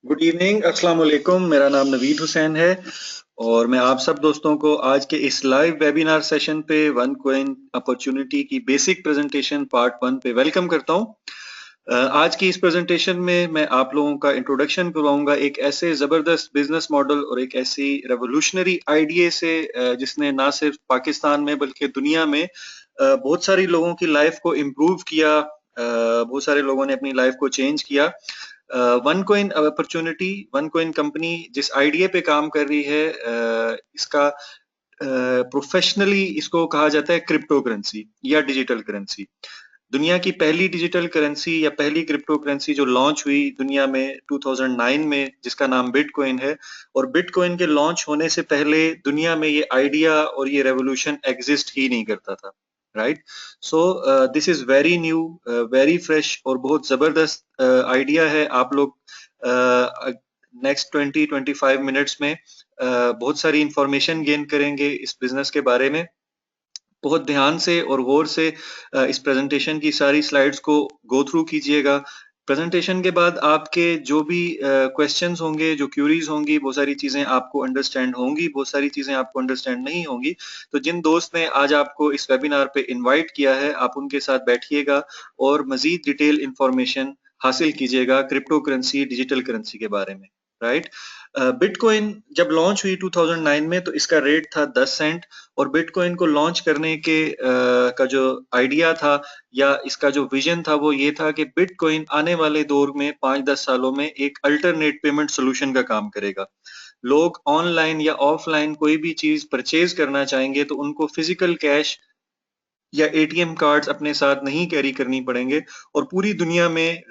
Good evening, अस्सलाम वालेकुम। मेरा नाम नवीद हुसैन है और मैं आप सब दोस्तों को आज के इस लाइव वेबिनार सेशन पे वन कॉइन अपॉर्चुनिटी की बेसिक प्रेजेंटेशन पार्ट 1 पे वेलकम करता हूं। आज की इस प्रेजेंटेशन में मैं आप लोगों का इंट्रोडक्शन करवाऊंगा एक ऐसे जबरदस्त बिजनेस मॉडल और एक ऐसी रेवोल्यूशनरी आइडिया से जिसने ना सिर्फ पाकिस्तान में बल्कि दुनिया में बहुत सारी लोगों की लाइफ को इम्प्रूव किया। बहुत सारे लोगों ने अपनी लाइफ को चेंज किया। One coin opportunity, one coin company जिस आइडिया पे काम कर रही है, इसका प्रोफेशनली इसको कहा जाता है क्रिप्टो करेंसी या डिजिटल करेंसी। दुनिया की पहली डिजिटल करेंसी या पहली क्रिप्टो करेंसी जो लॉन्च हुई दुनिया में 2009 में, जिसका नाम बिटकॉइन है। और बिटकॉइन के लॉन्च होने से पहले दुनिया में ये आइडिया और ये रेवोल्यूशन एग्जिस्ट ही नहीं करता था। Right. So this is very new, very fresh और बहुत जबरदस्त आइडिया है। आप लोग नेक्स्ट 20-25 मिनट्स में बहुत सारी इंफॉर्मेशन गेन करेंगे इस बिजनेस के बारे में। बहुत ध्यान से और गौर से इस प्रेजेंटेशन की सारी स्लाइड्स को गो थ्रू कीजिएगा। प्रेजेंटेशन के बाद आपके जो भी क्वेश्चंस होंगे, जो क्यूरीज होंगी, बहुत सारी चीजें आपको अंडरस्टैंड होंगी, बहुत सारी चीजें आपको अंडरस्टैंड नहीं होंगी। तो जिन दोस्त ने आज आपको इस वेबिनार पे इनवाइट किया है, आप उनके साथ बैठिएगा और मजीद डिटेल इंफॉर्मेशन हासिल कीजिएगा क्रिप्टो करेंसी, डिजिटल करेंसी के बारे में। राइट। बिटकॉइन जब लॉन्च हुई 2009 में तो इसका रेट था 10 सेंट। और बिटकॉइन को लॉन्च करने के का जो आइडिया था या इसका जो विजन था वो ये था कि बिटकॉइन आने वाले दौर में 5-10 सालों में एक अल्टरनेट पेमेंट सोल्यूशन का काम करेगा। लोग ऑनलाइन या ऑफलाइन कोई भी चीज परचेज करना चाहेंगे तो उनको फिजिकल कैश या एटीएम कार्ड्स अपने साथ नहीं कैरी करनी पड़ेंगे और पूरी दुनिया में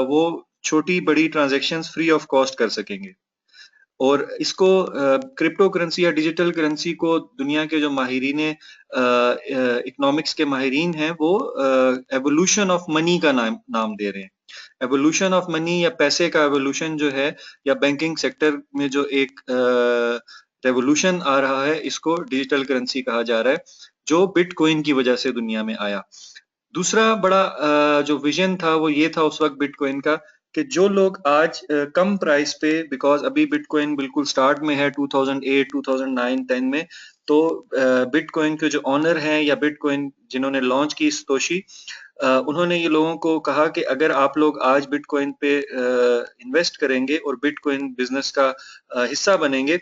वो छोटी बड़ी ट्रांजैक्शंस फ्री ऑफ कॉस्ट कर सकेंगे। और इसको क्रिप्टो करेंसी या डिजिटल करेंसी को दुनिया के जो माहिरीन इकोनॉमिक्स के माहिरीन हैं वो एवोल्यूशन ऑफ मनी का नाम दे रहे हैं। एवोल्यूशन ऑफ मनी या पैसे का एवोल्यूशन जो है, या बैंकिंग सेक्टर में जो एक रेवोल्यूशन आ रहा है, इसको डिजिटल करेंसी कहा जा रहा है, जो बिटकॉइन की वजह से दुनिया में आया। दूसरा बड़ा जो विजन था वो ये था उस वक्त बिटकॉइन का कि जो लोग आज कम प्राइस पे, बिकॉज अभी बिटकॉइन बिल्कुल स्टार्ट में है 2008, 2009, 10 में। तो बिटकॉइन के जो ऑनर हैं या बिटकॉइन जिन्होंने लॉन्च की सतोशी, उन्होंने ये लोगों को कहा कि अगर आप लोग आज बिटकॉइन पे इन्वेस्ट करेंगे और बिटकॉइन बिजनेस का हिस्सा बनेंगे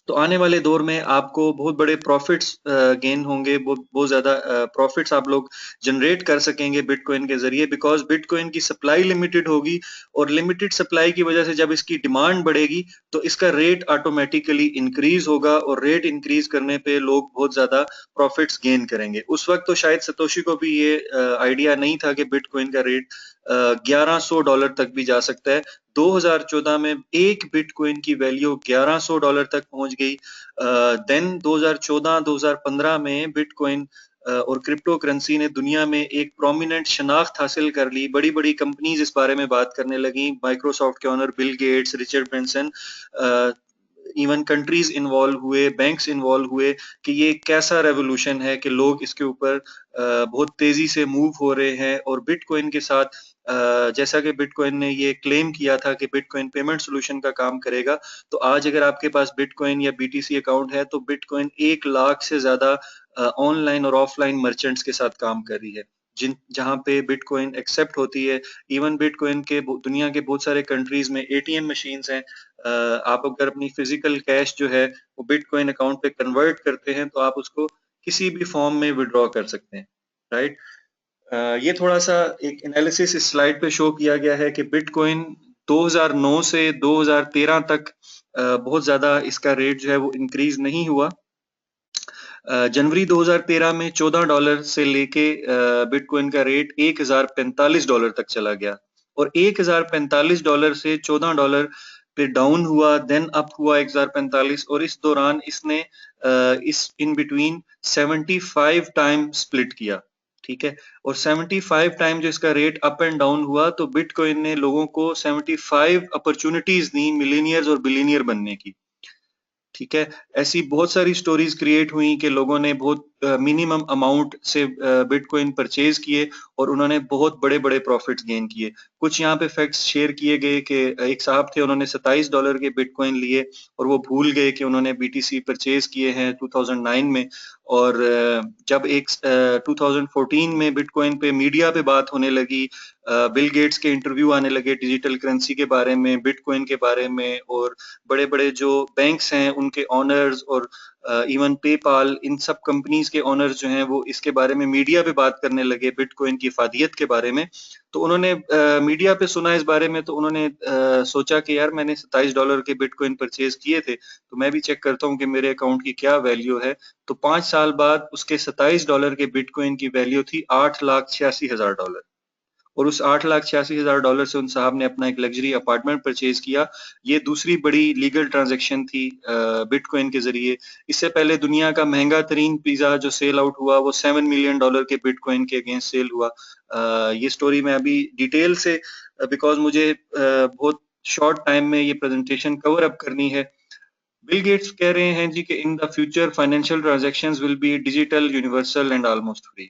तो आने वाले दौर में आपको बहुत बड़े प्रॉफिट्स गेन होंगे, बहुत ज्यादा प्रॉफिट्स आप लोग जनरेट कर सकेंगे बिटकॉइन के जरिए, बिकॉज बिटकॉइन की सप्लाई लिमिटेड होगी और लिमिटेड सप्लाई की वजह से जब इसकी डिमांड बढ़ेगी तो इसका रेट ऑटोमेटिकली इंक्रीज होगा और रेट इंक्रीज करने पे लोग बहुत ज्यादा प्रॉफिट्स गेन करेंगे। उस वक्त तो शायद सतोशी को भी ये आइडिया नहीं था कि बिटकॉइन का रेट $1100 तक भी जा सकता है। 2014 में एक बिटकॉइन की वैल्यू $1100 तक पहुंच गई। देन 2014-2015 में बिटकॉइन और क्रिप्टो करेंसी ने दुनिया में एक प्रोमिनेंट शनाख्त हासिल कर ली। बड़ी बड़ी कंपनीज इस बारे में बात करने लगी। माइक्रोसॉफ्ट के owner Bill Gates, Richard Branson, even countries involve हुए, बैंक्स इन्वॉल्व हुए कि ये कैसा रेवोल्यूशन है कि लोग इसके ऊपर बहुत तेजी से मूव हो रहे हैं। और बिटकॉइन के साथ जैसा कि बिटकॉइन ने ये क्लेम किया था कि बिटकॉइन पेमेंट सोल्यूशन का काम करेगा, तो आज अगर आपके पास बिटकॉइन या बीटीसी अकाउंट है तो बिटकॉइन 1 लाख से ज्यादा ऑनलाइन और ऑफलाइन मर्चेंट्स के साथ काम कर रही है, जिन जहां पे बिटकॉइन एक्सेप्ट होती है। इवन बिटकॉइन के दुनिया के बहुत सारे कंट्रीज में एटीएम मशीन्स हैं। आप अगर अपनी फिजिकल कैश जो है वो बिटकॉइन अकाउंट पे कन्वर्ट करते हैं तो आप उसको किसी भी फॉर्म में विड्रॉ कर सकते हैं। राइट। ये थोड़ा सा एक एनालिसिस इस स्लाइड पे शो किया गया है कि बिटकॉइन 2009 से 2013 तक बहुत ज्यादा इसका रेट जो है वो इंक्रीज नहीं हुआ। जनवरी 2013 में $14 से लेके बिटकॉइन का रेट $1045 तक चला गया और $1045 से $14 पे डाउन हुआ, देन अप हुआ 1045, और इस दौरान इसने इस इन बिटवीन 75 टाइम स्प्लिट किया। ठीक है। और 75 टाइम जो इसका रेट अप एंड डाउन हुआ तो बिटकॉइन ने लोगों को 75 अपॉर्चुनिटीज दी मिलीनियर्स और बिलीनियर बनने की। ठीक है। ऐसी बहुत सारी स्टोरीज क्रिएट हुई कि लोगों ने बहुत मिनिमम अमाउंट से बिटकॉइन परचेज किए और उन्होंने बहुत बड़े बड़े प्रॉफिट्स गेन किए। कुछ यहाँ पे फैक्ट्स शेयर किए गए कि एक साहब थे, उन्होंने $27 के बिटकॉइन लिए और वो भूल गए कि उन्होंने बीटीसी परचेज किए हैं 2009 में। और जब 2014 में बिटकॉइन पे मीडिया पे बात होने लगी, बिल गेट्स के इंटरव्यू आने लगे डिजिटल करेंसी के बारे में, बिटकॉइन के बारे में, और बड़े बड़े जो बैंक्स हैं उनके ऑनर्स और इवन पेपाल, इन सब कंपनीज के ऑनर्स जो हैं वो इसके बारे में मीडिया पे बात करने लगे बिटकॉइन की इफादियत के बारे में। तो उन्होंने मीडिया पे सुना इस बारे में, तो उन्होंने सोचा कि यार मैंने $27 के बिटकॉइन परचेज किए थे, तो मैं भी चेक करता हूँ कि मेरे अकाउंट की क्या वैल्यू है। तो 5 साल बाद उसके $27 के बिटकॉइन की वैल्यू थी $8,86,000, और उस $8,86,000 से उन साहब ने अपना एक लग्जरी अपार्टमेंट परचेज किया। ये दूसरी बड़ी लीगल ट्रांजैक्शन थी बिटकॉइन के जरिए। इससे पहले दुनिया का महंगा तरीन पिज्जा जो सेल आउट हुआ वो $7 मिलियन के बिटकॉइन के अगेंस्ट सेल हुआ। ये स्टोरी मैं अभी डिटेल से, बिकॉज मुझे बहुत शॉर्ट टाइम में ये प्रेजेंटेशन कवर अप करनी है। बिल गेट्स कह रहे हैं जी कि in the future financial transactions will be digital, universal and almost free.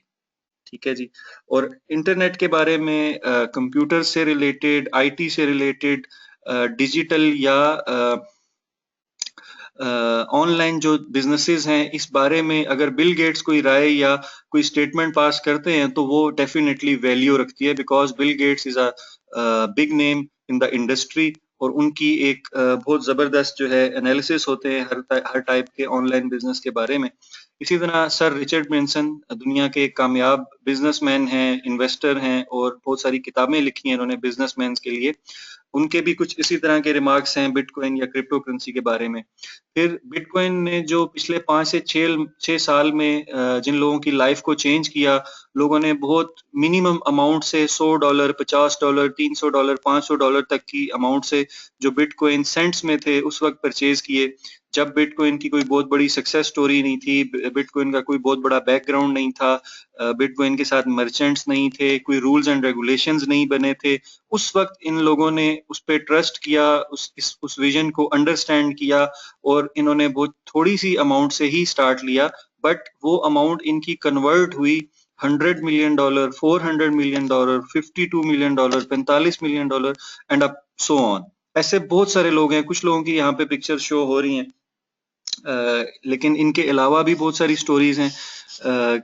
ठीक है जी। और इंटरनेट के बारे में, कंप्यूटर से रिलेटेड, आईटी से रिलेटेड, डिजिटल या ऑनलाइन जो बिजनेसेस हैं, इस बारे में अगर बिल गेट्स कोई राय या कोई स्टेटमेंट पास करते हैं तो वो डेफिनेटली वैल्यू रखती है, because Bill Gates is a big name in the industry, और उनकी एक बहुत जबरदस्त जो है एनालिसिस होते हैं हर टाइप के ऑनलाइन बिजनेस के बारे में। इसी तरह सर रिचर्ड ब्रेंसन दुनिया के एक कामयाब बिजनेसमैन हैं, इन्वेस्टर हैं, और बहुत सारी किताबें लिखी हैं उन्होंने बिजनेसमैन के लिए। उनके भी कुछ इसी तरह के रिमार्क्स हैं बिटकॉइन या क्रिप्टो करेंसी के बारे में। फिर बिटकॉइन ने जो पिछले 5 से 6 साल में जिन लोगों की लाइफ को चेंज किया, लोगों ने बहुत मिनिमम अमाउंट से $100, $50, $300, $500 तक की अमाउंट से जो बिटकॉइन सेंट्स में थे उस वक्त परचेज किए, जब बिटकॉइन की कोई बहुत बड़ी सक्सेस स्टोरी नहीं थी, बिटकॉइन का कोई बहुत बड़ा बैकग्राउंड नहीं था, बिटकॉइन के साथ मर्चेंट्स नहीं थे, कोई रूल्स एंड रेगुलेशंस नहीं बने थे। उस वक्त इन लोगों ने उस पे ट्रस्ट किया, उस विजन को अंडरस्टैंड किया, और इन्होंने बहुत थोड़ी सी अमाउंट से ही स्टार्ट लिया, बट वो अमाउंट इनकी कन्वर्ट हुई $100 million, $400 million, $52 million, $45 million, and up so on. ऐसे बहुत सारे लोग हैं, कुछ लोगों की यहाँ पे पिक्चर शो हो रही हैं, लेकिन इनके अलावा भी बहुत सारी स्टोरीज हैं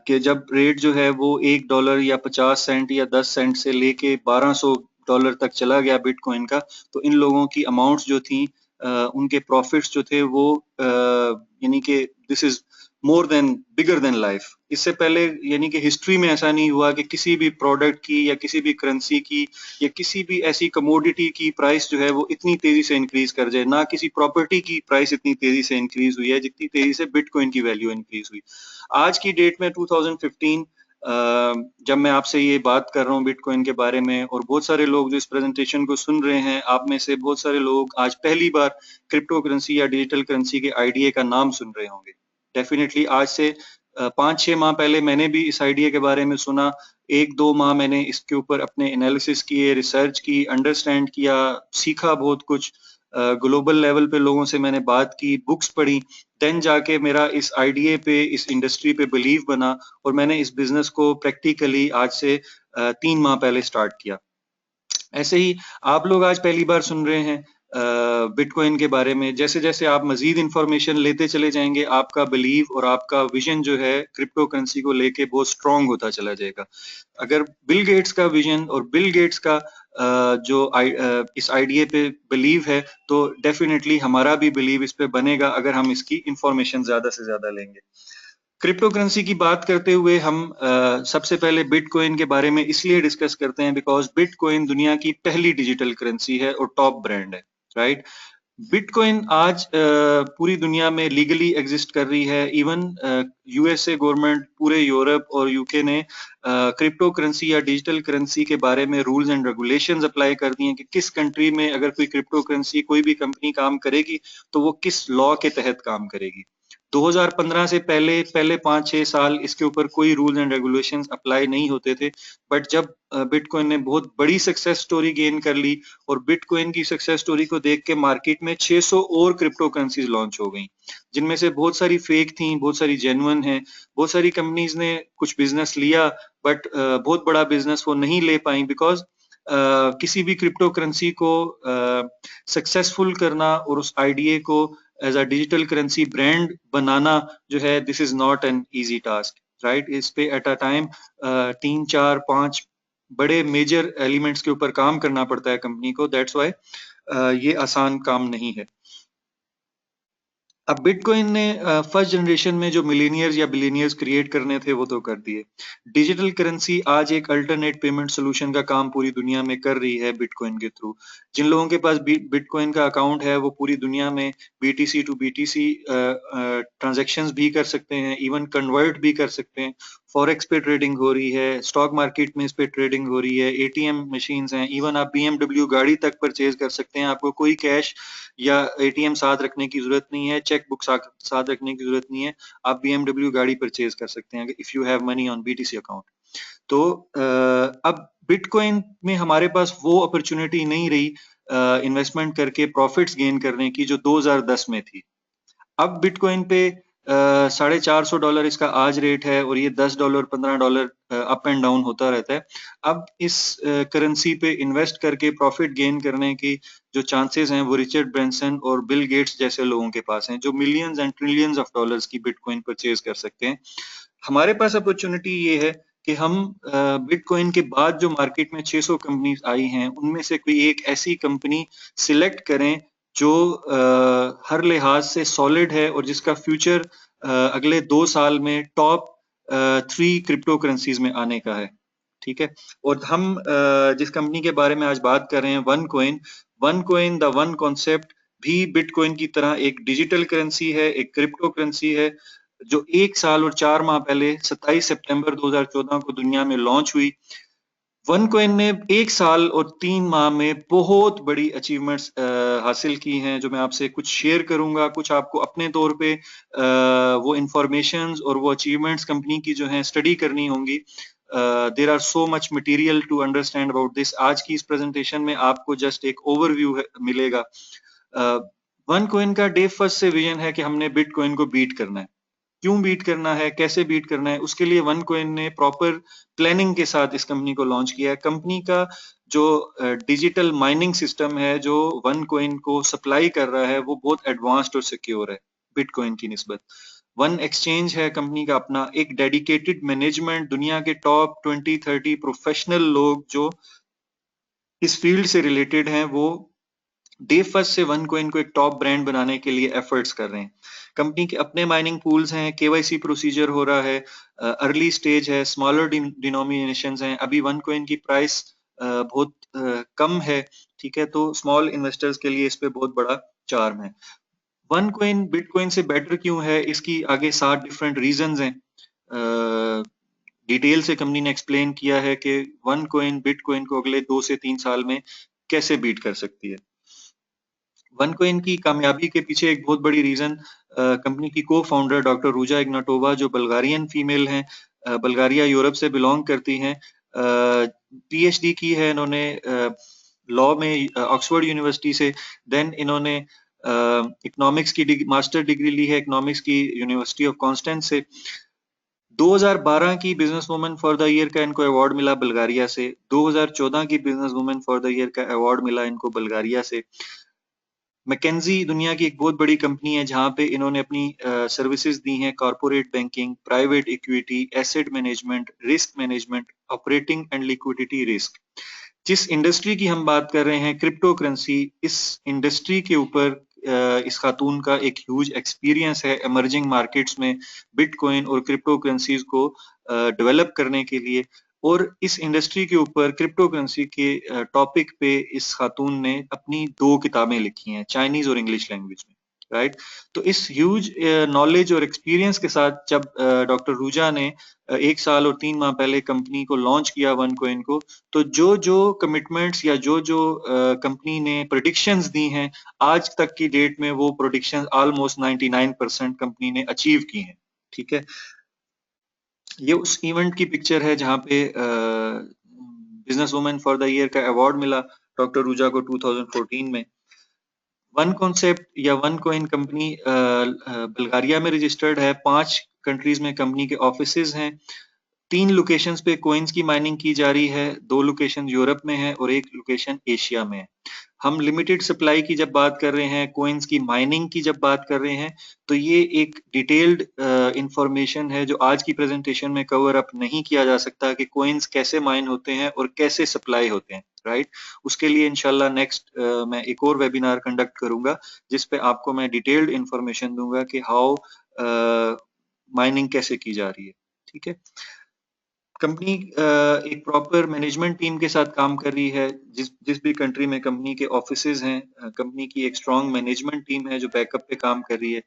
कि जब रेट जो है वो $1 या 50 सेंट या 10 सेंट से लेके $1200 तक चला गया बिटकॉइन का, तो इन लोगों की अमाउंट्स जो थी, उनके प्रॉफिट्स जो थे वो यानी कि this is more than bigger than life. इससे पहले यानी कि हिस्ट्री में ऐसा नहीं हुआ कि किसी भी प्रोडक्ट की या किसी भी करेंसी की या किसी भी ऐसी कमोडिटी की प्राइस जो है वो इतनी तेजी से इंक्रीज कर जाए, ना किसी प्रॉपर्टी की प्राइस इतनी तेजी से इंक्रीज हुई है जितनी तेजी से बिटकॉइन की वैल्यू इंक्रीज हुई। आज की डेट में 2015, जब मैं आपसे ये बात कर रहा हूँ बिटकॉइन के बारे में, और बहुत सारे लोग जो इस प्रेजेंटेशन को सुन रहे हैं, आप में से बहुत सारे लोग आज पहली बार क्रिप्टो करेंसी या डिजिटल करेंसी के आइडिया का नाम सुन रहे होंगे। डेफिनेटली आज से 5-6 माह पहले मैंने भी इस आइडिया के बारे में सुना। 1-2 माह मैंने इसके ऊपर अपने एनालिसिस किए, रिसर्च की, अंडरस्टैंड किया, सीखा बहुत कुछ, ग्लोबल लेवल पे लोगों से मैंने बात की, बुक्स पढ़ी, देन जाके मेरा इस आइडिया पे, इस इंडस्ट्री पे बिलीव बना, और मैंने इस बिजनेस को प्रैक्टिकली आज से 3 माह पहले स्टार्ट किया। ऐसे ही आप लोग आज पहली बार सुन रहे हैं बिटकॉइन के बारे में। जैसे जैसे आप मजीद इंफॉर्मेशन लेते चले जाएंगे, आपका बिलीव और आपका विजन जो है क्रिप्टो करेंसी को लेके बहुत स्ट्रांग होता चला जाएगा। अगर बिल गेट्स का विजन और बिल गेट्स का इस आइडिया पे बिलीव है, तो डेफिनेटली हमारा भी बिलीव इस पे बनेगा अगर हम इसकी इंफॉर्मेशन ज्यादा से ज्यादा लेंगे। क्रिप्टो करेंसी की बात करते हुए हम सबसे पहले बिटकॉइन के बारे में इसलिए डिस्कस करते हैं बिकॉज बिटकॉइन दुनिया की पहली डिजिटल करेंसी है और टॉप ब्रांड है, राइट। बिटकॉइन आज पूरी दुनिया में लीगली एग्जिस्ट कर रही है। इवन यूएसए गवर्नमेंट, पूरे यूरोप और यूके ने क्रिप्टो करेंसी या डिजिटल करेंसी के बारे में रूल्स एंड रेगुलेशंस अप्लाई कर दिए हैं कि किस कंट्री में अगर कोई क्रिप्टो करेंसी, कोई भी कंपनी काम करेगी तो वो किस लॉ के तहत काम करेगी। 2015 से पहले पहले 5-6 साल इसके ऊपर कोई रूल्स एंड रेगुलेशंस अप्लाई नहीं होते थे, बट जब बिटकॉइन ने बहुत बड़ी सक्सेस स्टोरी गेन कर ली और बिटकॉइन की सक्सेस स्टोरी को देख के मार्केट में 600 और क्रिप्टो करेंसीज लॉन्च हो गई, जिनमें से बहुत सारी फेक थी, बहुत सारी जेन्युइन है। बहुत सारी कंपनीज ने कुछ बिजनेस लिया, बट बहुत बड़ा बिजनेस वो नहीं ले पाई, बिकॉज किसी भी क्रिप्टो करेंसी को सक्सेसफुल करना और उस आइडिया को as a digital currency brand बनाना जो है, this is not an easy task, right. इस पे एट अ टाइम 3-4-5 बड़े मेजर एलिमेंट्स के ऊपर काम करना पड़ता है कंपनी को, दैट्स वाई ये आसान काम नहीं है। अब बिटकॉइन ने फर्स्ट जनरेशन में जो मिलीनियर्स या बिलियनियर्स क्रिएट करने थे वो तो कर दिए। डिजिटल करेंसी आज एक अल्टरनेट पेमेंट सोल्यूशन का काम पूरी दुनिया में कर रही है बिटकॉइन के थ्रू। जिन लोगों के पास बिटकॉइन का अकाउंट है वो पूरी दुनिया में बीटीसी टू बीटीसी ट्रांजैक्शंस भी कर सकते हैं, इवन कन्वर्ट भी कर सकते हैं। फॉरेक्स पे ट्रेडिंग हो रही है, स्टॉक मार्केट में इस पे ट्रेडिंग हो रही है, एटीएम मशीन्स हैं, इवन आप बीएमडब्ल्यू गाड़ी तक परचेज कर सकते हैं। आपको कोई कैश या एटीएम साथ रखने की जरूरत नहीं है, चेक बुक साथ रखने की जरूरत नहीं है, आप बीएमडब्ल्यू गाड़ी परचेज कर सकते हैं if you have money on BTC account. तो अब बिटकॉइन में हमारे पास वो अपॉर्चुनिटी नहीं रही इन्वेस्टमेंट करके प्रॉफिट्स गेन करने की जो 2010 में थी। अब बिटकॉइन पे $450 इसका आज रेट है और ये $10 $15 अप एंड डाउन होता रहता है। अब इस करेंसी पे इन्वेस्ट करके प्रॉफिट गेन करने की जो चांसेस हैं वो रिचर्ड ब्रेंसन और बिल गेट्स जैसे लोगों के पास हैं, जो millions and trillions of dollars की बिटकॉइन परचेज कर सकते हैं। हमारे पास अपॉर्चुनिटी ये है कि हम बिटकॉइन के बाद जो मार्केट में 600 कंपनीज आई हैं उनमें से कोई एक ऐसी कंपनी सिलेक्ट करें जो हर लिहाज से सॉलिड है और जिसका फ्यूचर अगले 2 साल में टॉप 3 क्रिप्टो करेंसीज में आने का है, ठीक है। और हम जिस कंपनी के बारे में आज बात कर रहे हैं, one coin the one concept भी बिटकॉइन की तरह एक डिजिटल करेंसी है, एक क्रिप्टो करेंसी है, जो 1 साल और 4 माह पहले 27 सितंबर 2014 को दुनिया में लॉन्च हुई। वन कॉइन ने 1 साल और 3 माह में बहुत बड़ी अचीवमेंट्स हासिल की हैं, जो मैं आपसे कुछ शेयर करूंगा। कुछ आपको अपने तौर पे वो इंफॉर्मेशंस और वो अचीवमेंट्स कंपनी की जो हैं स्टडी करनी होंगी। There are so much material to understand about this. आज की इस प्रेजेंटेशन में आपको जस्ट एक ओवरव्यू मिलेगा। वन कॉइन का डे फर्स्ट से विजन है कि हमने बिटकॉइन को बीट करना है। क्यों बीट करना है, कैसे बीट करना है, उसके लिए वन कॉइन ने प्रॉपर प्लानिंग के साथ इस कंपनी को लॉन्च किया है। कंपनी का जो डिजिटल माइनिंग सिस्टम है जो वन कॉइन को सप्लाई कर रहा है वो बहुत एडवांस्ड और सिक्योर है बिटकॉइन की निस्बत। वन एक्सचेंज है कंपनी का अपना, एक डेडिकेटेड मैनेजमेंट, दुनिया के टॉप 20-30 प्रोफेशनल लोग जो इस फील्ड से रिलेटेड हैं वो डे फर्स्ट से वन कॉइन को एक टॉप ब्रांड बनाने के लिए एफर्ट्स कर रहे हैं। कंपनी के अपने माइनिंग पूल्स हैं, केवाईसी प्रोसीजर हो रहा है, अर्ली स्टेज है, स्मॉलर डिनोमिनेशंस हैं। अभी वन कॉइन की प्राइस बहुत कम है, ठीक है, तो स्मॉल इन्वेस्टर्स के लिए इस पे बहुत बड़ा चार्म है। वन कॉइन बिटकॉइन से बेटर क्यों है, इसकी आगे 7 डिफरेंट रीजंस हैं। डिटेल से कंपनी ने एक्सप्लेन किया है कि वन कॉइन बिटकॉइन को अगले 2 से 3 साल में कैसे बीट कर सकती है। वन कॉइन की कामयाबी के पीछे एक बहुत बड़ी रीजन कंपनी की को फाउंडर डॉक्टर रूजा इग्नाटोवा, जो बल्गारियन फीमेल हैं, बल्गारिया यूरोप से बिलोंग करती हैं, पीएचडी की है इन्होंने लॉ में ऑक्सफोर्ड यूनिवर्सिटी से। देन इन्होंने इकोनॉमिक्स की मास्टर डिग्री ली है इकोनॉमिक्स की यूनिवर्सिटी ऑफ कॉन्स्टेंस से। 2012 की business woman for the year का इनको अवार्ड मिला बल्गारिया से। 2014 की business woman for the year का अवार्ड मिला इनको बल्गारिया से। मैकेंजी दुनिया की एक बहुत बड़ी कंपनी है जहां पे इन्होंने अपनी सर्विसेज दी हैं, corporate banking, private equity, asset management, risk management, operating and liquidity risk. जिस इंडस्ट्री की हम बात कर रहे हैं क्रिप्टो करेंसी, इस इंडस्ट्री के ऊपर इस खातून का एक ह्यूज एक्सपीरियंस है इमर्जिंग मार्केट्स में बिटकॉइन और क्रिप्टो करेंसीज को डेवलप करने के लिए। और इस इंडस्ट्री के ऊपर क्रिप्टो करेंसी के टॉपिक पे इस खातून ने अपनी 2 किताबें लिखी हैं, चाइनीज और इंग्लिश लैंग्वेज में, राइट। तो इस ह्यूज नॉलेज और एक्सपीरियंस के साथ जब डॉक्टर रूजा ने 1 साल और 3 माह पहले कंपनी को लॉन्च किया वन कोइन को, तो जो जो कमिटमेंट्स या जो जो कंपनी ने प्रेडिक्शंस दी हैं, आज तक की डेट में वो प्रेडिक्शंस ऑलमोस्ट 99% कंपनी ने अचीव की हैं। ठीक है, ये उस इवेंट की पिक्चर है जहाँ पे business women for the year का अवार्ड मिला डॉक्टर रूजा को 2014 में। वन कॉन्सेप्ट या वन कोइन कंपनी बल्गारिया में रजिस्टर्ड है। 5 कंट्रीज में कंपनी के ऑफिसेज हैं। 3 लोकेशंस पे कोइंस की माइनिंग की जा रही है। 2 लोकेशन यूरोप में है और 1 लोकेशन एशिया में है। हम लिमिटेड सप्लाई की जब बात कर रहे हैं, कोइंस की माइनिंग की जब बात कर रहे हैं, तो ये एक डिटेल्ड इंफॉर्मेशन है जो आज की प्रेजेंटेशन में कवर अप नहीं किया जा सकता कि कोइंस कैसे माइन होते हैं और कैसे सप्लाई होते हैं, राइट। उसके लिए इंशाल्लाह नेक्स्ट मैं एक और वेबिनार कंडक्ट करूंगा जिस पे आपको मैं डिटेल्ड इंफॉर्मेशन दूंगा कि हाउ माइनिंग कैसे की जा रही है। ठीक है, कंपनी एक प्रॉपर मैनेजमेंट टीम के साथ काम कर रही है। जिस भी कंट्री में कंपनी के ऑफिसेज हैं, कंपनी की एक स्ट्रॉन्ग मैनेजमेंट टीम है जो बैकअप पे काम कर रही है।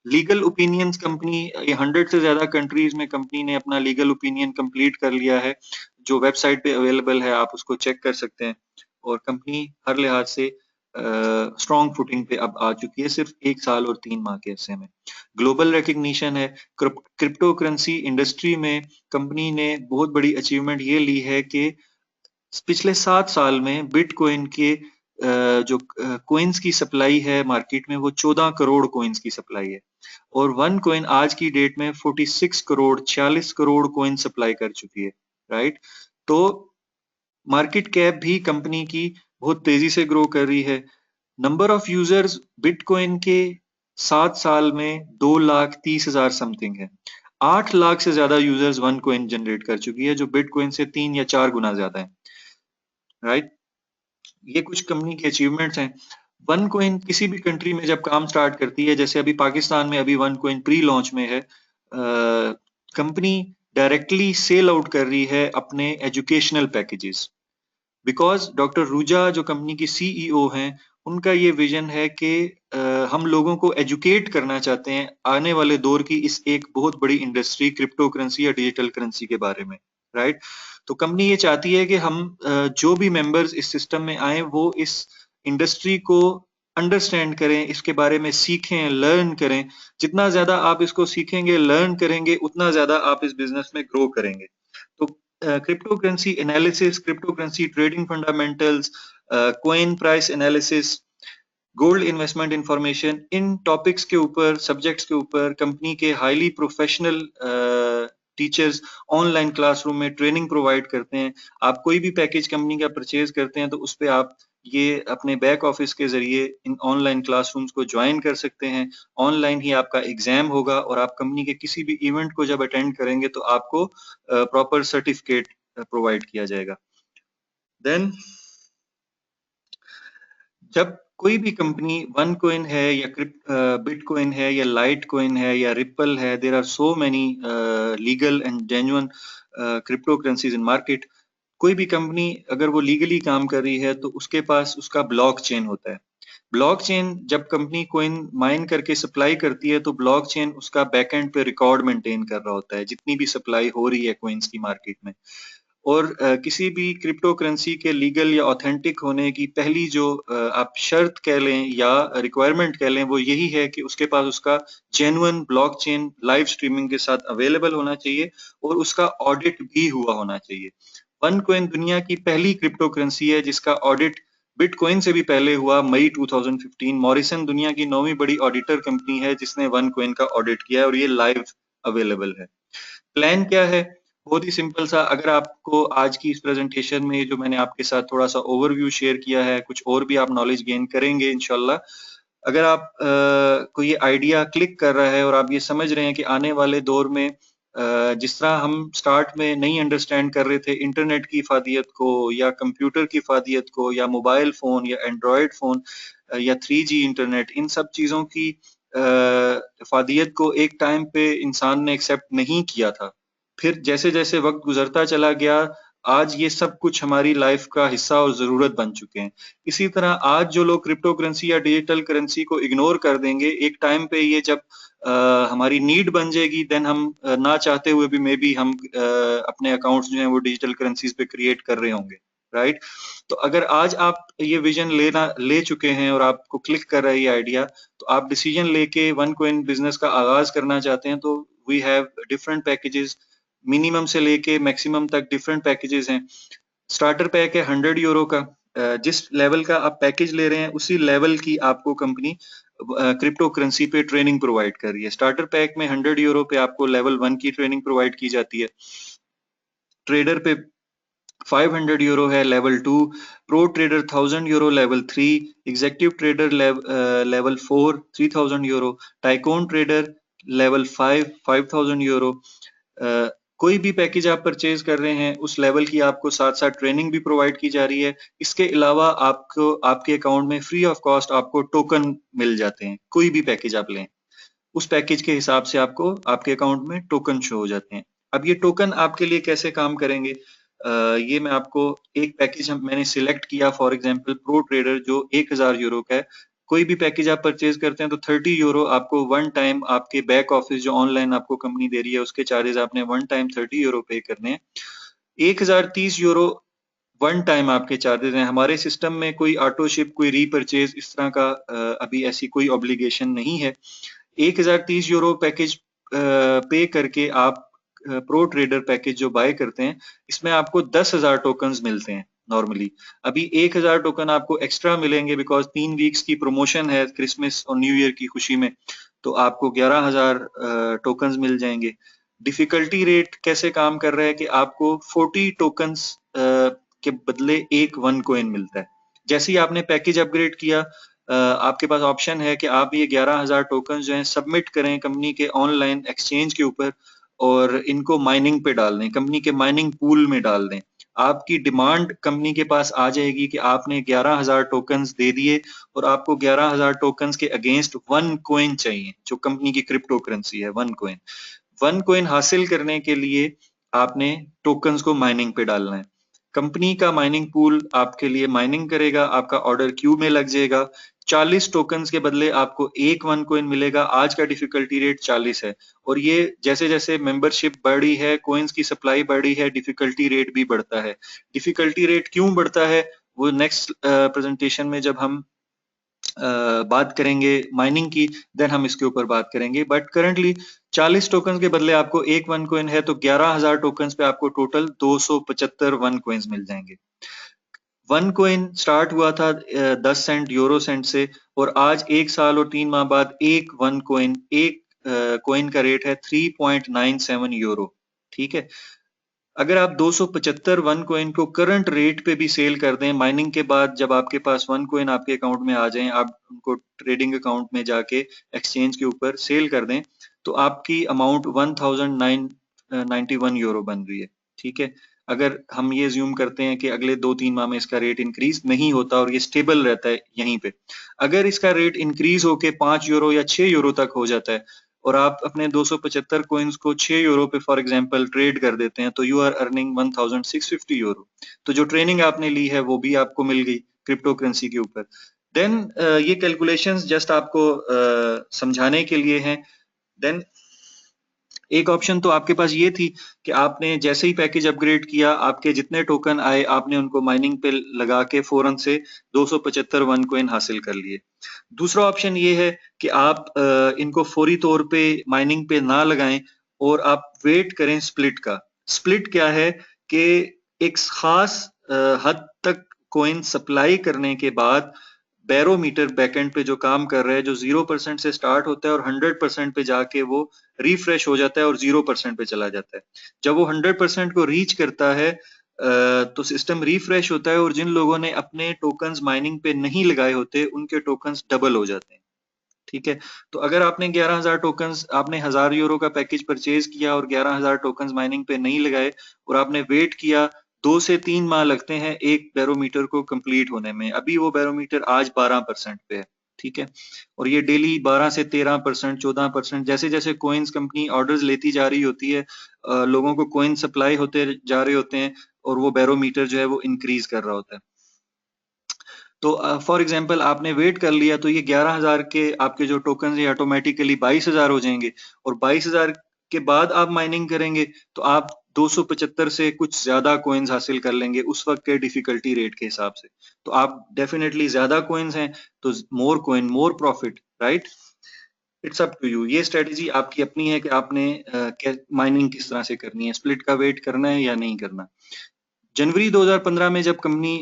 लीगल ओपिनियंस कंपनी 100 से ज्यादा कंट्रीज में कंपनी ने अपना लीगल ओपिनियन कंप्लीट कर लिया है, जो वेबसाइट पे अवेलेबल है, आप उसको चेक कर सकते हैं। और कंपनी हर लिहाज से स्ट्रॉन्ग फुटिंग पे अब आ चुकी है सिर्फ 1 साल और 3 माह के अरसे में। ग्लोबल रिकग्निशन है। क्रिप्टो करेंसी इंडस्ट्री में कंपनी ने बहुत बड़ी अचीवमेंट ये ली है कि पिछले 7 साल में बिटकॉइन के जो कोइंस की सप्लाई है मार्केट में, वो 14 करोड़ कोइंस की सप्लाई है। और वन कोइन आज की डेट में 46 करोड़ 46 करोड़ कोइन सप्लाई कर चुकी है, राइट। तो मार्केट कैप भी कंपनी की बहुत तेजी से ग्रो कर रही है। नंबर ऑफ यूजर्स बिटकॉइन के 7 साल में 2,30,000 समथिंग है। 8 लाख से ज्यादा यूजर्स वन कोइन जनरेट कर चुकी है, जो बिटकॉइन से 3 या 4 गुना ज्यादा है, राइट। ये कुछ कंपनी के अचीवमेंट्स हैं। वन कोइन किसी भी कंट्री में जब काम स्टार्ट करती है, जैसे अभी पाकिस्तान में अभी वन कोइन प्री लॉन्च में है, कंपनी डायरेक्टली सेल आउट कर रही है अपने educational packages. Because doctor Ruja जो कंपनी की सीईओ हैं, उनका ये विजन है कि हम लोगों को एजुकेट करना चाहते हैं आने वाले दौर की इस एक बहुत बड़ी इंडस्ट्री क्रिप्टो करेंसी या डिजिटल करेंसी के बारे में, राइट। तो कंपनी ये चाहती है कि हम जो भी मेंबर्स इस सिस्टम में आए वो इस इंडस्ट्री को अंडरस्टैंड करें, इसके बारे में सीखें, लर्न करें। जितना ज्यादा आप इसको सीखेंगे, लर्न करेंगे, उतना ज्यादा आप इस बिजनेस में ग्रो करेंगे। तो crypto currency analysis, crypto currency trading fundamentals, coin price analysis, gold investment information, इन टॉपिक्स के ऊपर, सब्जेक्ट्स के ऊपर कंपनी के highly professional teachers online classroom में ट्रेनिंग प्रोवाइड करते हैं। आप कोई भी पैकेज कंपनी का परचेज करते हैं तो उस पे आप ये अपने बैक ऑफिस के जरिए इन ऑनलाइन क्लासरूम्स को ज्वाइन कर सकते हैं। ऑनलाइन ही आपका एग्जाम होगा और आप कंपनी के किसी भी इवेंट को जब अटेंड करेंगे तो आपको प्रॉपर सर्टिफिकेट प्रोवाइड किया जाएगा। देन जब कोई भी कंपनी वन कोइन है या बिटकॉइन है या लाइट कोइन है या रिपल है, there are so many legal and genuine crypto currencies in market. कोई भी कंपनी अगर वो लीगली काम कर रही है तो उसके पास उसका ब्लॉक चेन होता है। ब्लॉक चेन जब कंपनी कोइन माइन करके सप्लाई करती है तो ब्लॉक चेन उसका बैकएंड पे रिकॉर्ड मेंटेन कर रहा होता है जितनी भी सप्लाई हो रही है कोइंस की मार्केट में। और किसी भी क्रिप्टो करेंसी के लीगल या ऑथेंटिक होने की पहली जो आप शर्त कह लें या रिक्वायरमेंट कह लें, वो यही है कि उसके पास उसका जेन्युइन ब्लॉकचेन लाइव स्ट्रीमिंग के साथ अवेलेबल होना चाहिए और उसका ऑडिट भी हुआ होना चाहिए। वन कोइन दुनिया की पहली क्रिप्टो करेंसी है जिसका ऑडिट बिटकॉइन से भी पहले हुआ, मई 2015। मॉरिसन दुनिया की 9वीं बड़ी ऑडिटर कंपनी है जिसने वन कोइन का ऑडिट किया है और ये लाइव अवेलेबल है। प्लान क्या है? बहुत ही सिंपल सा। अगर आपको आज की इस प्रेजेंटेशन में जो मैंने आपके साथ थोड़ा सा ओवरव्यू शेयर किया है, कुछ और भी आप नॉलेज गेन करेंगे इंशाल्लाह। अगर आप को ये आइडिया क्लिक कर रहा है और आप ये समझ रहे हैं कि आने वाले दौर में जिस तरह हम स्टार्ट में नहीं अंडरस्टैंड कर रहे थे इंटरनेट की इफादियत को या कंप्यूटर की इफादियत को या मोबाइल फोन या एंड्रॉयड फोन या 3G इंटरनेट, इन सब चीजों की इफादियत को एक टाइम पे इंसान ने एक्सेप्ट नहीं किया था। फिर जैसे जैसे वक्त गुजरता चला गया, आज ये सब कुछ हमारी लाइफ का हिस्सा और जरूरत बन चुके हैं। इसी तरह आज जो लोग क्रिप्टो करेंसी या डिजिटल करेंसी को इग्नोर कर देंगे, एक टाइम पे ये जब हमारी नीड बन जाएगी, देन हम ना चाहते हुए भी मे बी हम अपने अकाउंट्स जो हैं वो डिजिटल करेंसीज पे क्रिएट कर रहे होंगे, राइट। तो अगर आज आप ये विजन ले चुके हैं और आपको क्लिक कर रहा है ये आइडिया, तो आप डिसीजन लेके वन कॉइन बिजनेस का आगाज करना चाहते हैं, तो we have different packages, minimum से लेके मैक्सिमम तक डिफरेंट पैकेजेस हैं। स्टार्टर पैक है 100 यूरो का। जिस लेवल का आप पैकेज ले रहे हैं उसी लेवल की आपको कंपनी क्रिप्टो करेंसी पे ट्रेनिंग प्रोवाइड कर रही है। स्टार्टर पैक में 100 यूरो पे आपको लेवल 1 की ट्रेनिंग प्रोवाइड की जाती है। ट्रेडर पे 500 यूरो है level 2, pro trader 1000 euro level 3, executive trader level 4 3000 euro, tycoon trader level 5 5000 euro. कोई भी पैकेज आप परचेज कर रहे हैं उस लेवल की आपको साथ साथ ट्रेनिंग भी प्रोवाइड की जा रही है। इसके अलावा आपको आपके अकाउंट में फ्री ऑफ कॉस्ट आपको टोकन मिल जाते हैं। कोई भी पैकेज आप लें उस पैकेज के हिसाब से आपको आपके अकाउंट में टोकन शो हो जाते हैं। अब ये टोकन आपके लिए कैसे काम करेंगे, ये मैं आपको एक पैकेज मैंने सिलेक्ट किया, फॉर एग्जांपल प्रो ट्रेडर जो 1000 यूरो का है। कोई भी पैकेज आप परचेज करते हैं तो 30 यूरो आपको वन टाइम आपके बैक ऑफिस जो ऑनलाइन आपको कंपनी दे रही है उसके चार्जेस आपने वन टाइम 30 यूरो पे करने हैं। 1030 यूरो वन टाइम आपके चार्जेस हैं। हमारे सिस्टम में कोई ऑटो शिप, कोई रीपरचेज इस तरह का अभी ऐसी कोई ऑब्लिगेशन नहीं है। 1030 यूरो पैकेज पे करके आप प्रो ट्रेडर पैकेज जो बाय करते हैं इसमें आपको 10,000 टोकन्स मिलते हैं नॉर्मली। अभी 1000 टोकन आपको एक्स्ट्रा मिलेंगे बिकॉज 3 वीक्स की प्रमोशन है क्रिसमस और न्यू ईयर की खुशी में, तो आपको 11,000 टोकन्स मिल जाएंगे। डिफिकल्टी रेट कैसे काम कर रहा है कि आपको 40 टोकन्स के बदले एक वन कॉइन मिलता है। जैसे ही आपने पैकेज अपग्रेड किया, आपके पास ऑप्शन है कि आप ये 11,000 टोकन जो हैं सबमिट करें कंपनी के ऑनलाइन एक्सचेंज के ऊपर और इनको माइनिंग पे डाल दें, कंपनी के माइनिंग पूल में डाल दें। आपकी डिमांड कंपनी के पास आ जाएगी कि आपने 11,000 टोकन्स दे दिए और आपको 11,000 टोकन्स के अगेंस्ट वन कॉइन चाहिए जो कंपनी की क्रिप्टो करेंसी है, वन कॉइन। वन कॉइन हासिल करने के लिए आपने टोकन्स को माइनिंग पे डालना है। कंपनी का माइनिंग पूल आपके लिए माइनिंग करेगा, आपका ऑर्डर क्यू में लग जाएगा। 40 टोकन्स के बदले आपको एक वन कॉइन मिलेगा। आज का डिफिकल्टी रेट 40 है और ये जैसे जैसे मेंबरशिप बढ़ी है, कॉइन्स की सप्लाई बढ़ी है, डिफिकल्टी रेट भी बढ़ता है। डिफिकल्टी रेट क्यों बढ़ता है वो नेक्स्ट प्रेजेंटेशन में जब हम बात करेंगे माइनिंग की, देन हम इसके ऊपर बात करेंगे। बट करंटली 40 टोकन के बदले आपको एक वन कॉइन है तो 11,000 टोकन पे आपको टोटल 275 वन कॉइन्स मिल जाएंगे। वन कॉइन स्टार्ट हुआ था 10 सेंट यूरो सेंट से और आज 1 साल और 3 माह बाद एक वन कॉइन, एक कॉइन का रेट है 3.97 यूरो। ठीक है, अगर आप 275 वन कॉइन को करंट रेट पे भी सेल कर दें माइनिंग के बाद, जब आपके पास वन कॉइन आपके अकाउंट में आ जाएं, आप उनको ट्रेडिंग अकाउंट में जाके एक्सचेंज के ऊपर सेल कर दें, तो आपकी अमाउंट 1991 यूरो बन रही है। ठीक है, अगर हम ये ज्यूम करते हैं कि अगले 2-3 माह में इसका रेट इंक्रीज नहीं होता और ये स्टेबल रहता है यहीं पे, अगर इसका रेट इंक्रीज होके 5 यूरो या 6 यूरो तक हो जाता है और आप अपने 275 कॉइन्स को 6 यूरो पे फॉर एग्जांपल ट्रेड कर देते हैं तो यू आर अर्निंग 1650 यूरो। तो जो ट्रेनिंग आपने ली है वो भी आपको मिल गई क्रिप्टो करेंसी के ऊपर। देन ये कैलकुलेशंस जस्ट आपको समझाने के लिए हैं। देन एक ऑप्शन तो आपके पास ये थी कि आपने जैसे ही पैकेज अपग्रेड किया, आपके जितने टोकन आए आपने उनको माइनिंग पे लगा के फौरन से 275 वन कॉइन हासिल कर लिए। दूसरा ऑप्शन ये है कि आप इनको फौरी तौर पे माइनिंग पे ना लगाएं और आप वेट करें स्प्लिट का। स्प्लिट क्या है कि एक खास हद तक कॉइन सप्लाई करने के बाद बैरोमीटर बैकएंड पे जो काम कर रहा है, जो 0% से स्टार्ट होता है और 100% पे जाके वो रिफ्रेश हो जाता है और 0% पे चला जाता है। जब वो 100% को रीच करता है तो सिस्टम रिफ्रेश होता है और जिन लोगों ने अपने टोकन्स माइनिंग पे नहीं लगाए होते उनके टोकन्स डबल हो जाते हैं। ठीक है, तो अगर आपने 11,000 टोकन्स, आपने 1000 यूरो का पैकेज परचेज किया और 11,000 टोकन्स माइनिंग पे नहीं लगाए और आपने वेट किया, 2 से 3 माह लगते हैं एक बैरोमीटर को कंप्लीट होने में। अभी वो बैरोमीटर आज 12% पे है। ठीक है, और ये डेली 12 से 13%, 14% जैसे जैसे कोइंस कंपनी ऑर्डर्स लेती जा रही होती है, लोगों को कोइन सप्लाई होते जा रहे होते हैं, और वो बैरोमीटर जो है वो इंक्रीज कर रहा होता है। तो फॉर एग्जांपल आपने वेट कर लिया तो ये 11,000 के आपके जो टोकन है ऑटोमेटिकली 22,000 हो जाएंगे, और 22,000 के बाद आप माइनिंग करेंगे तो आप 275 से कुछ ज्यादा कोइंस हासिल कर लेंगे उस वक्त के डिफिकल्टी रेट के हिसाब से। तो आप डेफिनेटली ज्यादा कोइंस हैं तो more coin more profit, right. It's up to you. ये स्ट्रेटेजी आपकी अपनी है कि आपने माइनिंग किस तरह से करनी है, स्प्लिट का वेट करना है या नहीं करना। जनवरी 2015 में जब कंपनी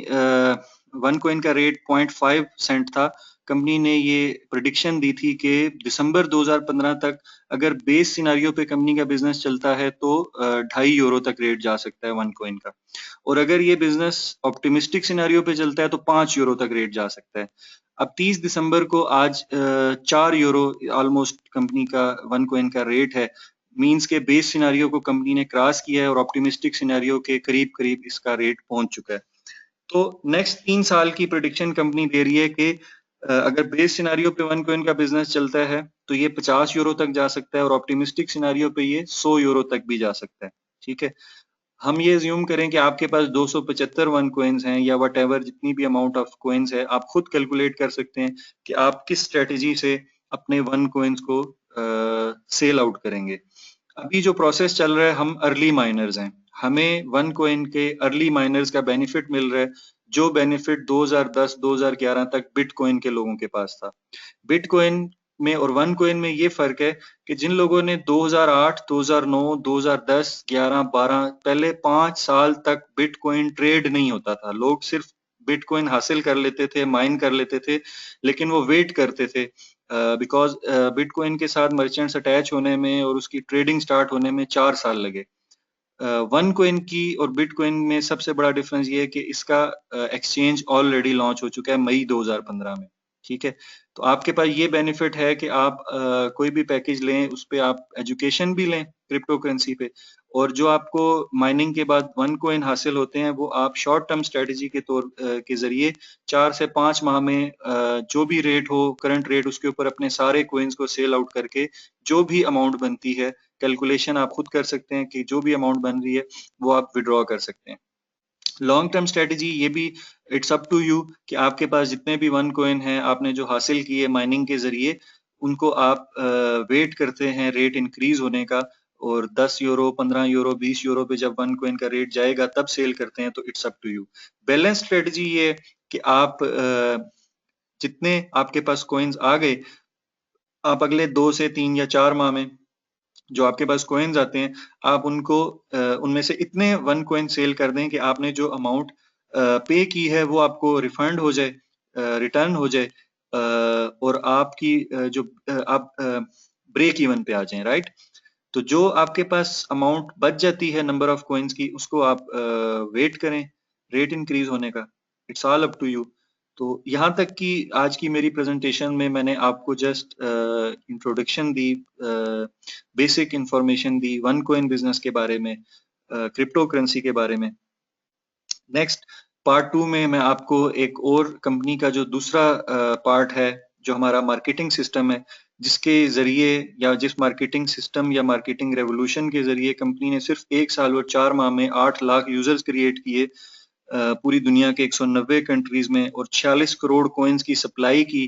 वन कॉइन का रेट 0.5 सेंट था, कंपनी ने ये प्रिडिक्शन दी थी कि दिसंबर 2015 तक अगर बेस सिनारियो पे कंपनी का बिजनेस चलता है तो 2.5 यूरो तक रेट जा सकता है वन कॉइन का, और अगर ये बिजनेस ऑप्टिमिस्टिक सिनारियो पे चलता है तो 5 यूरो तक रेट जा सकता है। अब 30 दिसंबर को आज 4 यूरो ऑलमोस्ट कंपनी का वन कॉइन का रेट है। मींस के बेस सिनेरियो को कंपनी ने क्रॉस किया है और ऑप्टिमिस्टिक सिनेरियो के करीब करीब इसका रेट पहुंच चुका है। तो नेक्स्ट 3 साल की प्रेडिक्शन कंपनी दे रही है कि अगर बेस सिनेरियो पे वन कॉइन का बिजनेस चलता है तो ये 50 यूरो तक जा सकता है, और ऑप्टिमिस्टिक सिनेरियो पे ये 100 यूरो तक भी जा सकता है। ठीक है, हम ये ज्यूम करें कि आपके पास 275 वन कोइंस हैं या वट एवर जितनी भी अमाउंट ऑफ कोइंस है, आप खुद कैलकुलेट कर सकते हैं कि आप किस स्ट्रेटेजी से अपने वन कोइंस को सेल आउट करेंगे। अभी जो प्रोसेस चल रहा है, हम अर्ली माइनर्स हैं, हमें वन कोइन के अर्ली माइनर्स का बेनिफिट मिल रहा है, जो बेनिफिट 2010-2011 तक बिटकॉइन के लोगों के पास था। बिटकॉइन में और वन कॉइन में ये फर्क है कि जिन लोगों ने 2008, 2009, 2010, 11, 12 पहले 5 साल तक बिटकॉइन ट्रेड नहीं होता था, लोग सिर्फ बिटकॉइन हासिल कर लेते थे, माइन कर लेते थे, लेकिन वो वेट करते थे बिकॉज बिटकॉइन के साथ मर्चेंट्स अटैच होने में और उसकी ट्रेडिंग स्टार्ट होने में 4 साल लगे। वन कॉइन की और बिटकॉइन में सबसे बड़ा डिफरेंस ये है कि इसका एक्सचेंज ऑलरेडी लॉन्च हो चुका है मई 2015 में। ठीक है, तो आपके पास ये बेनिफिट है कि आप कोई भी पैकेज लें उस पे आप एजुकेशन भी लें क्रिप्टो करेंसी पे, और जो आपको माइनिंग के बाद वन कॉइन हासिल होते हैं वो आप शॉर्ट टर्म स्ट्रेटजी के तौर के जरिए 4 से 5 माह में जो भी रेट हो करंट रेट उसके ऊपर अपने सारे कोइंस को सेल आउट करके जो भी अमाउंट बनती है, कैलकुलेशन आप खुद कर सकते हैं कि जो भी अमाउंट बन रही है वो आप विड्रॉ कर सकते हैं। लॉन्ग टर्म स्ट्रेटजी ये भी इट्स अप टू यू कि आपके पास जितने भी वन कॉइन हैं आपने जो हासिल किए माइनिंग के जरिए, उनको आप वेट करते हैं रेट इंक्रीज होने का, और 10 यूरो, 15 यूरो, 20 यूरो पे जब वन कॉइन का रेट जाएगा तब सेल करते हैं। तो it's up to you. Balance strategy ये कि आप जितने आपके पास कॉइन्स आ गए, आप अगले 2 से 3 या 4 माह में जो आपके पास कॉइन्स आते हैं आप उनको उनमें से इतने वन कॉइन सेल कर दें कि आपने जो अमाउंट पे की है वो आपको रिफंड हो जाए, रिटर्न हो जाए, और आपकी जो आप ब्रेक इवन पे आ जाएं, राइट। तो जो आपके पास अमाउंट बच जाती है नंबर ऑफ कॉइन्स की, उसको आप वेट करें रेट इंक्रीज होने का। It's all up to you. तो यहाँ तक कि आज की मेरी प्रेजेंटेशन में मैंने आपको जस्ट इंट्रोडक्शन दी, बेसिक इंफॉर्मेशन दी वन कॉइन बिजनेस के बारे में, क्रिप्टो करेंसी के बारे में। नेक्स्ट पार्ट 2 में मैं आपको एक और कंपनी का जो दूसरा पार्ट है, जो हमारा मार्केटिंग सिस्टम है, जिसके जरिए या जिस मार्केटिंग सिस्टम या मार्केटिंग रेवोल्यूशन के जरिए कंपनी ने सिर्फ 1 साल और 4 माह में 8 लाख यूजर्स क्रिएट किए पूरी दुनिया के 190 कंट्रीज में, और 46 करोड़ कॉइन्स की सप्लाई की।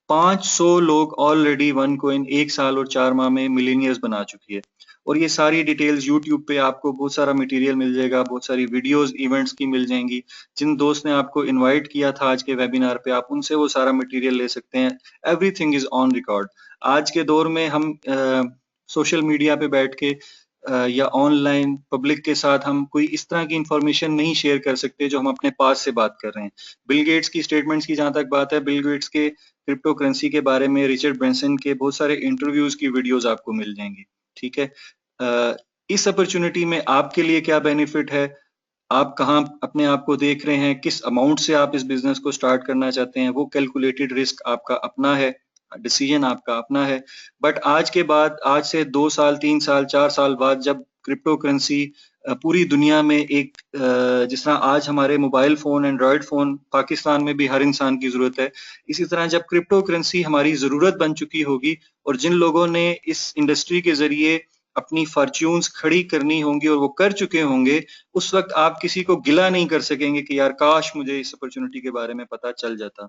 500 लोग ऑलरेडी वन कॉइन 1 साल और 4 माह में मिलीनियर्स बना चुकी है। और ये सारी डिटेल्स यूट्यूब पे आपको बहुत सारा मटेरियल मिल जाएगा, बहुत सारी वीडियोस इवेंट्स की मिल जाएंगी। जिन दोस्त ने आपको इनवाइट किया था आज के वेबिनार पे, आप उनसे वो सारा मटेरियल ले सकते हैं। Everything is on record. आज के दौर में हम सोशल मीडिया पे बैठ के या ऑनलाइन पब्लिक के साथ हम कोई इस तरह की इंफॉर्मेशन नहीं शेयर कर सकते जो हम अपने पास से बात कर रहे हैं। बिल गेट्स की स्टेटमेंट्स की जहां तक बात है, बिल गेट्स के क्रिप्टो करेंसी के बारे में रिचर्ड ब्रेंसन के बहुत सारे इंटरव्यूज की वीडियोस आपको मिल जाएंगी। ठीक है, इस अपॉर्चुनिटी में आपके लिए क्या बेनिफिट है, आप कहाँ अपने आप को देख रहे हैं, किस अमाउंट से आप इस बिजनेस को स्टार्ट करना चाहते हैं, वो कैलकुलेटेड रिस्क आपका अपना है, डिसीजन आपका अपना है। बट आज के बाद, आज से 2 साल, 3 साल, 4 साल बाद जब क्रिप्टो करेंसी पूरी दुनिया में एक जिस तरह आज हमारे mobile phone, Android phone Pakistan में भी हर इंसान की जरूरत है, इसी तरह जब क्रिप्टो करेंसी हमारी जरूरत बन चुकी होगी और जिन लोगों ने इस इंडस्ट्री के जरिए अपनी फॉर्च्यून्स खड़ी करनी होंगी और वो कर चुके होंगे, उस वक्त आप किसी को गिला नहीं कर सकेंगे कि यार काश मुझे इस अपॉर्चुनिटी के बारे में पता चल जाता।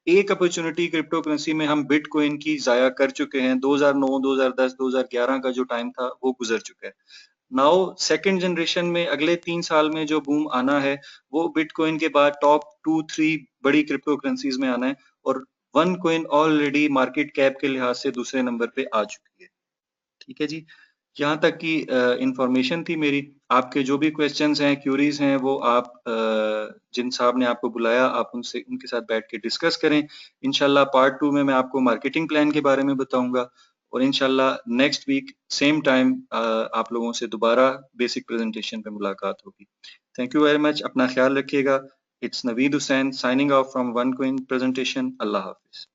एक अपॉर्चुनिटी क्रिप्टो करेंसी में हम बिटकॉइन की जाया कर चुके हैं। 2009, 2010, 2011 का जो टाइम था वो गुजर चुका है। नाउ सेकंड जनरेशन में अगले 3 साल में जो बूम आना है वो बिटकॉइन के बाद टॉप 2-3 बड़ी क्रिप्टो करेंसीज में आना है, और one coin already market cap के लिहाज से दूसरे नंबर पे आ चुकी है। ठीक है जी, यहाँ तक की इंफॉर्मेशन थी मेरी। आपके जो भी क्वेश्चंस हैं, क्यूरीज हैं, वो आप जिन साहब ने आपको बुलाया आप उनसे उनके साथ बैठ के डिस्कस करें। इंशाल्लाह पार्ट 2 में मैं आपको मार्केटिंग प्लान के बारे में बताऊंगा, और इंशाल्लाह नेक्स्ट वीक सेम टाइम आप लोगों से दोबारा बेसिक प्रेजेंटेशन पे मुलाकात होगी। थैंक यू वेरी मच, अपना ख्याल रखिएगा। It's Naveed Hussain signing off from one queen presentation. अल्लाह हाफिज।